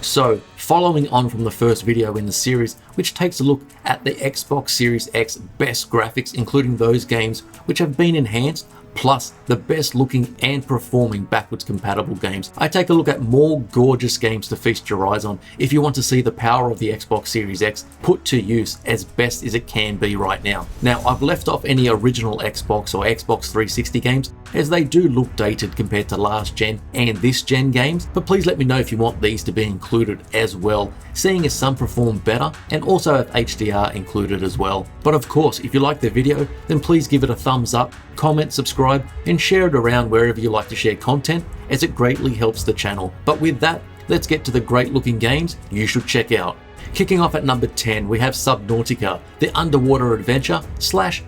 So, following on from the first video in the series, which takes a look at the Xbox Series X best graphics, including those games which have been enhanced, plus the best looking and performing backwards compatible games, I take a look at more gorgeous games to feast your eyes on if you want to see the power of the Xbox Series X put to use as best as it can be right now. Now, I've left off any original Xbox or Xbox 360 games, as they do look dated compared to last gen and this gen games, but please let me know if you want these to be included as well, seeing as some perform better and also have HDR included as well. But of course, if you like the video, then please give it a thumbs up, comment, subscribe, and share it around wherever you like to share content, as it greatly helps the channel. But with that, let's get to the great looking games you should check out. Kicking off at number 10, we have Subnautica, the underwater adventure /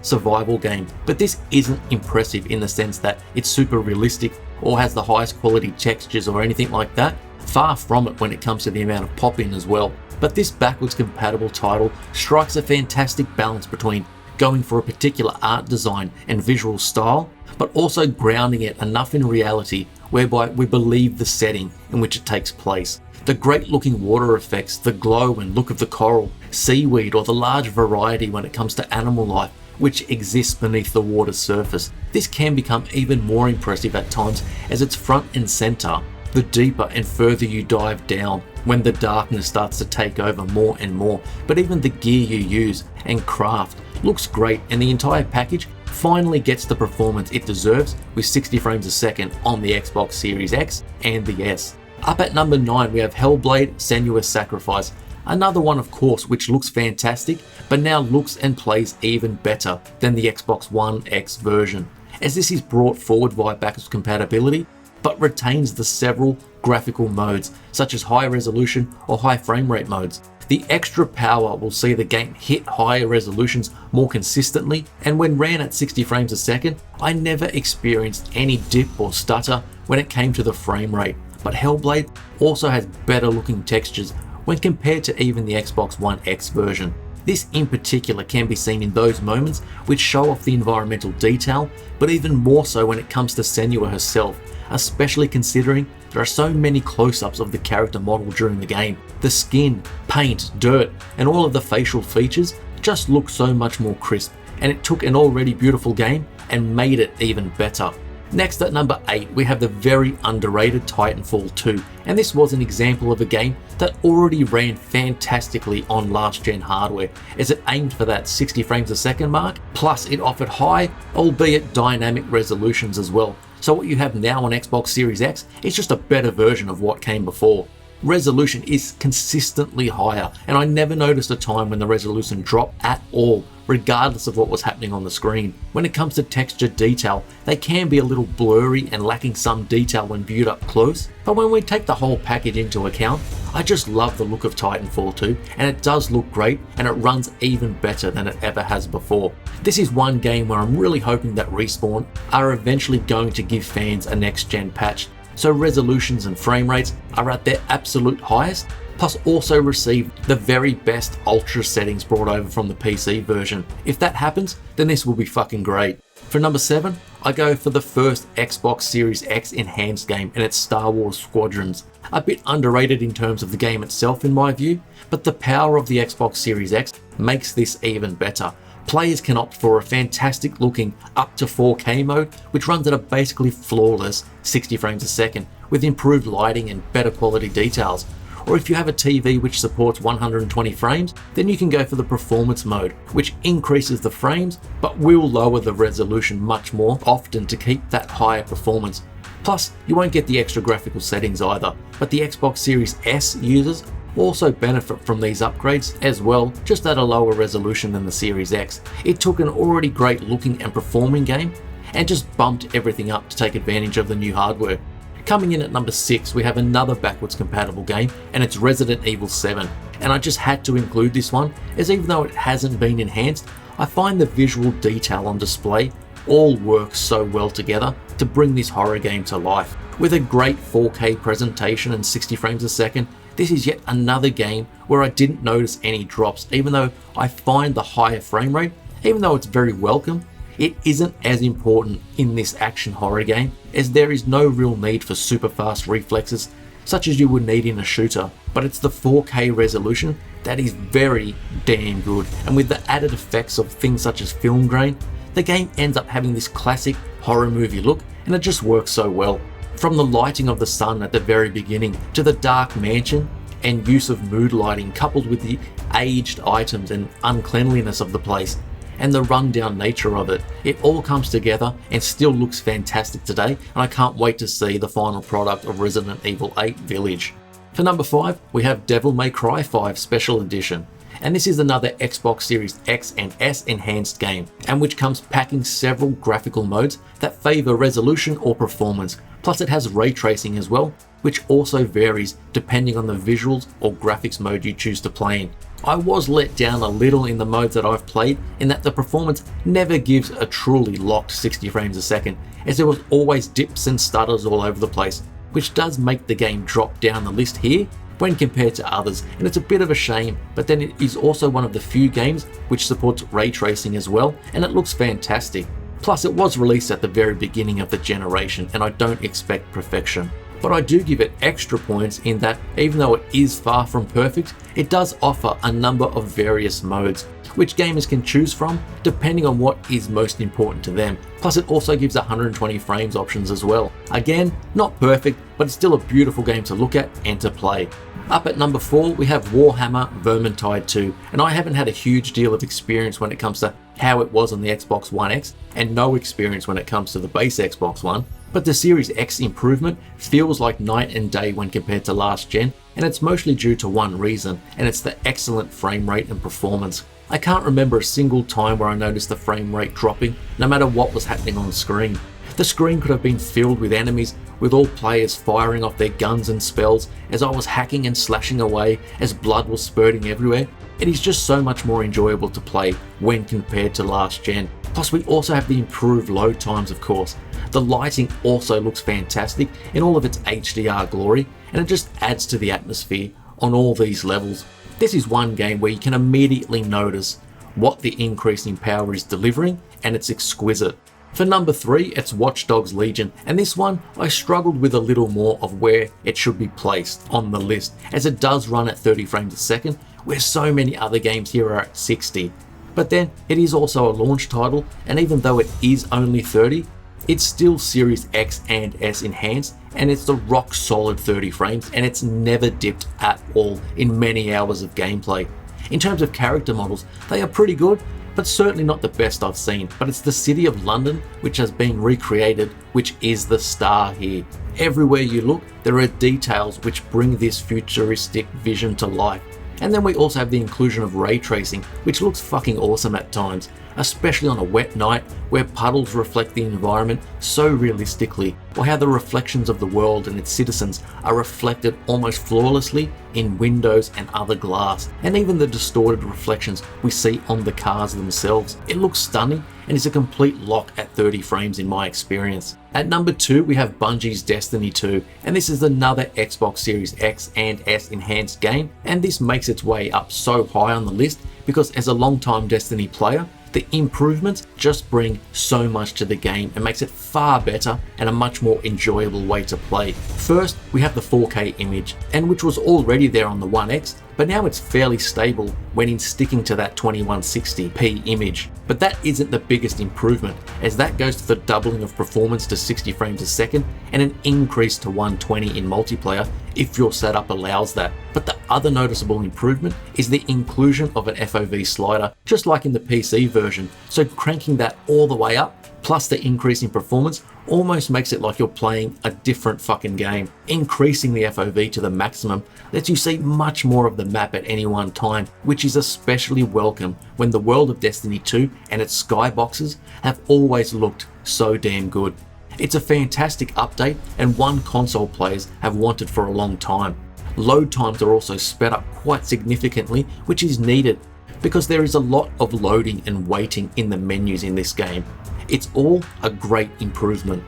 survival game. But this isn't impressive in the sense that it's super realistic or has the highest quality textures or anything like that. Far from it when it comes to the amount of pop-in as well. But this backwards compatible title strikes a fantastic balance between going for a particular art design and visual style, but also grounding it enough in reality whereby we believe the setting in which it takes place. The great looking water effects, the glow and look of the coral, seaweed, or the large variety when it comes to animal life which exists beneath the water's surface. This can become even more impressive at times as it's front and center the deeper and further you dive down, when the darkness starts to take over more and more. But even the gear you use and craft looks great, and the entire package finally gets the performance it deserves with 60 frames a second on the Xbox Series X and the S. Up at number 9, we have Hellblade: Senua's Sacrifice. Another one, of course, which looks fantastic, but now looks and plays even better than the Xbox One X version, as this is brought forward via backwards compatibility, but retains the several graphical modes, such as high resolution or high frame rate modes. The extra power will see the game hit higher resolutions more consistently, and when ran at 60 frames a second, I never experienced any dip or stutter when it came to the frame rate. But Hellblade also has better looking textures when compared to even the Xbox One X version. This in particular can be seen in those moments which show off the environmental detail, but even more so when it comes to Senua herself, especially considering there are so many close-ups of the character model during the game. The skin, paint, dirt, and all of the facial features just look so much more crisp, and it took an already beautiful game and made it even better. Next at number 8, we have the very underrated Titanfall 2, and this was an example of a game that already ran fantastically on last gen hardware, as it aimed for that 60 frames a second mark, plus it offered high, albeit dynamic resolutions as well. So what you have now on Xbox Series X is just a better version of what came before. Resolution is consistently higher, and I never noticed a time when the resolution dropped at all, regardless of what was happening on the screen. When it comes to texture detail, they can be a little blurry and lacking some detail when viewed up close, but when we take the whole package into account, I just love the look of Titanfall 2, and it does look great, and it runs even better than it ever has before. This is one game where I'm really hoping that Respawn are eventually going to give fans a next gen patch, so resolutions and frame rates are at their absolute highest, plus also receive the very best ultra settings brought over from the PC version. If that happens, then this will be fucking great. For number 7, I go for the first Xbox Series X enhanced game, and it's Star Wars Squadrons. A bit underrated in terms of the game itself in my view, but the power of the Xbox Series X makes this even better. Players can opt for a fantastic looking up to 4K mode, which runs at a basically flawless 60 frames a second with improved lighting and better quality details. Or if you have a TV which supports 120 frames, then you can go for the performance mode, which increases the frames but will lower the resolution much more often to keep that higher performance. Plus, you won't get the extra graphical settings either, but the Xbox Series S users also benefit from these upgrades as well, just at a lower resolution than the Series X. It took an already great looking and performing game and just bumped everything up to take advantage of the new hardware. Coming in at number 6, we have another backwards compatible game, and it's Resident Evil 7. And I just had to include this one, as even though it hasn't been enhanced, I find the visual detail on display all work so well together to bring this horror game to life. With a great 4K presentation and 60 frames a second, this is yet another game where I didn't notice any drops, even though I find the higher frame rate, even though it's very welcome, it isn't as important in this action horror game, as there is no real need for super fast reflexes, such as you would need in a shooter, but it's the 4K resolution that is very damn good, and with the added effects of things such as film grain, the game ends up having this classic horror movie look, and it just works so well. From the lighting of the sun at the very beginning to the dark mansion and use of mood lighting coupled with the aged items and uncleanliness of the place and the rundown nature of it, it all comes together and still looks fantastic today, and I can't wait to see the final product of Resident Evil 8 Village. For number 5, we have Devil May Cry 5 Special Edition. And this is another Xbox Series X and S enhanced game, and which comes packing several graphical modes that favour resolution or performance. Plus it has ray tracing as well, which also varies depending on the visuals or graphics mode you choose to play in. I was let down a little in the modes that I've played in that the performance never gives a truly locked 60 frames a second, as there was always dips and stutters all over the place, which does make the game drop down the list here when compared to others, and it's a bit of a shame, but then it is also one of the few games which supports ray tracing as well, and it looks fantastic. Plus it was released at the very beginning of the generation, and I don't expect perfection. But I do give it extra points in that even though it is far from perfect, it does offer a number of various modes, which gamers can choose from depending on what is most important to them. Plus it also gives 120 frames options as well. Again, not perfect, but it's still a beautiful game to look at and to play. Up at number 4, we have Warhammer Vermintide 2, and I haven't had a huge deal of experience when it comes to how it was on the Xbox One X, and no experience when it comes to the base Xbox One, but the Series X improvement feels like night and day when compared to last gen, and it's mostly due to one reason, and it's the excellent frame rate and performance. I can't remember a single time where I noticed the frame rate dropping, no matter what was happening on screen. The screen could have been filled with enemies, with all players firing off their guns and spells as I was hacking and slashing away as blood was spurting everywhere. It is just so much more enjoyable to play when compared to last gen. Plus we also have the improved load times, of course. The lighting also looks fantastic in all of its HDR glory, and it just adds to the atmosphere on all these levels. This is one game where you can immediately notice what the increase in power is delivering, and it's exquisite. For number 3, it's Watch Dogs Legion, and this one I struggled with a little more of where it should be placed on the list, as it does run at 30 frames a second, where so many other games here are at 60. But then it is also a launch title, and even though it is only 30, it's still Series X and S enhanced, and it's the rock solid 30 frames, and it's never dipped at all in many hours of gameplay. In terms of character models, they are pretty good, but certainly not the best I've seen. But it's the city of London which has been recreated, which is the star here. Everywhere you look, there are details which bring this futuristic vision to life. And then we also have the inclusion of ray tracing, which looks fucking awesome at times, especially on a wet night where puddles reflect the environment so realistically, or how the reflections of the world and its citizens are reflected almost flawlessly in windows and other glass, and even the distorted reflections we see on the cars themselves. It looks stunning and is a complete lock at 30 frames in my experience. At number 2, we have Bungie's Destiny 2, and this is another Xbox Series X and S enhanced game, and this makes its way up so high on the list because as a long-time Destiny player, the improvements just bring so much to the game and makes it far better and a much more enjoyable way to play. First, we have the 4K image, and which was already there on the One X, but now it's fairly stable when in sticking to that 2160p image. But that isn't the biggest improvement, as that goes to the doubling of performance to 60 frames a second and an increase to 120 in multiplayer if your setup allows that. But the other noticeable improvement is the inclusion of an FOV slider, just like in the PC version, so cranking that all the way up plus the increase in performance almost makes it like you're playing a different fucking game. Increasing the FOV to the maximum lets you see much more of the map at any one time, which is especially welcome when the world of Destiny 2 and its skyboxes have always looked so damn good. It's a fantastic update and one console players have wanted for a long time. Load times are also sped up quite significantly, which is needed because there is a lot of loading and waiting in the menus in this game. It's all a great improvement.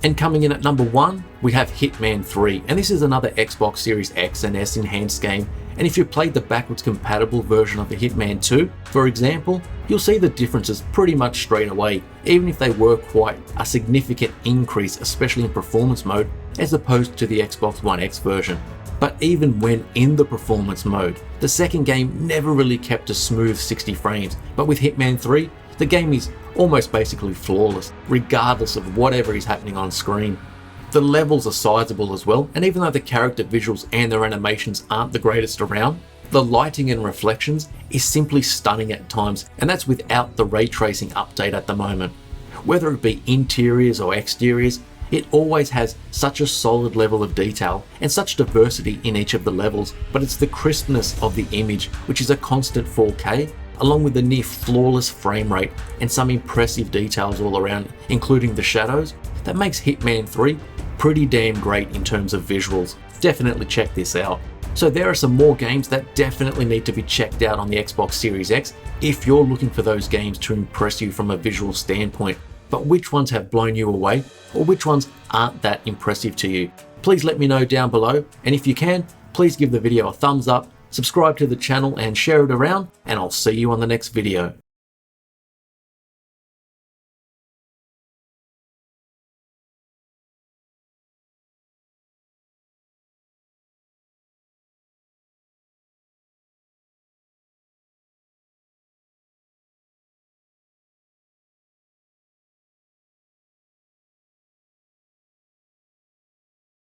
And coming in at number 1, we have Hitman 3, and this is another Xbox Series X and S enhanced game. And if you played the backwards compatible version of the Hitman 2, for example, you'll see the differences pretty much straight away, even if they were quite a significant increase, especially in performance mode, as opposed to the Xbox One X version. But even when in the performance mode, the second game never really kept a smooth 60 frames, but with Hitman 3, the game is almost basically flawless, regardless of whatever is happening on screen. The levels are sizable as well, and even though the character visuals and their animations aren't the greatest around, the lighting and reflections is simply stunning at times, and that's without the ray tracing update at the moment. Whether it be interiors or exteriors, it always has such a solid level of detail and such diversity in each of the levels, but it's the crispness of the image, which is a constant 4K, along with the near flawless frame rate and some impressive details all around, including the shadows, that makes Hitman 3 pretty damn great in terms of visuals. Definitely check this out. So there are some more games that definitely need to be checked out on the Xbox Series X if you're looking for those games to impress you from a visual standpoint. But which ones have blown you away, or which ones aren't that impressive to you? Please let me know down below, and if you can, please give the video a thumbs up, subscribe to the channel and share it around, and I'll see you on the next video.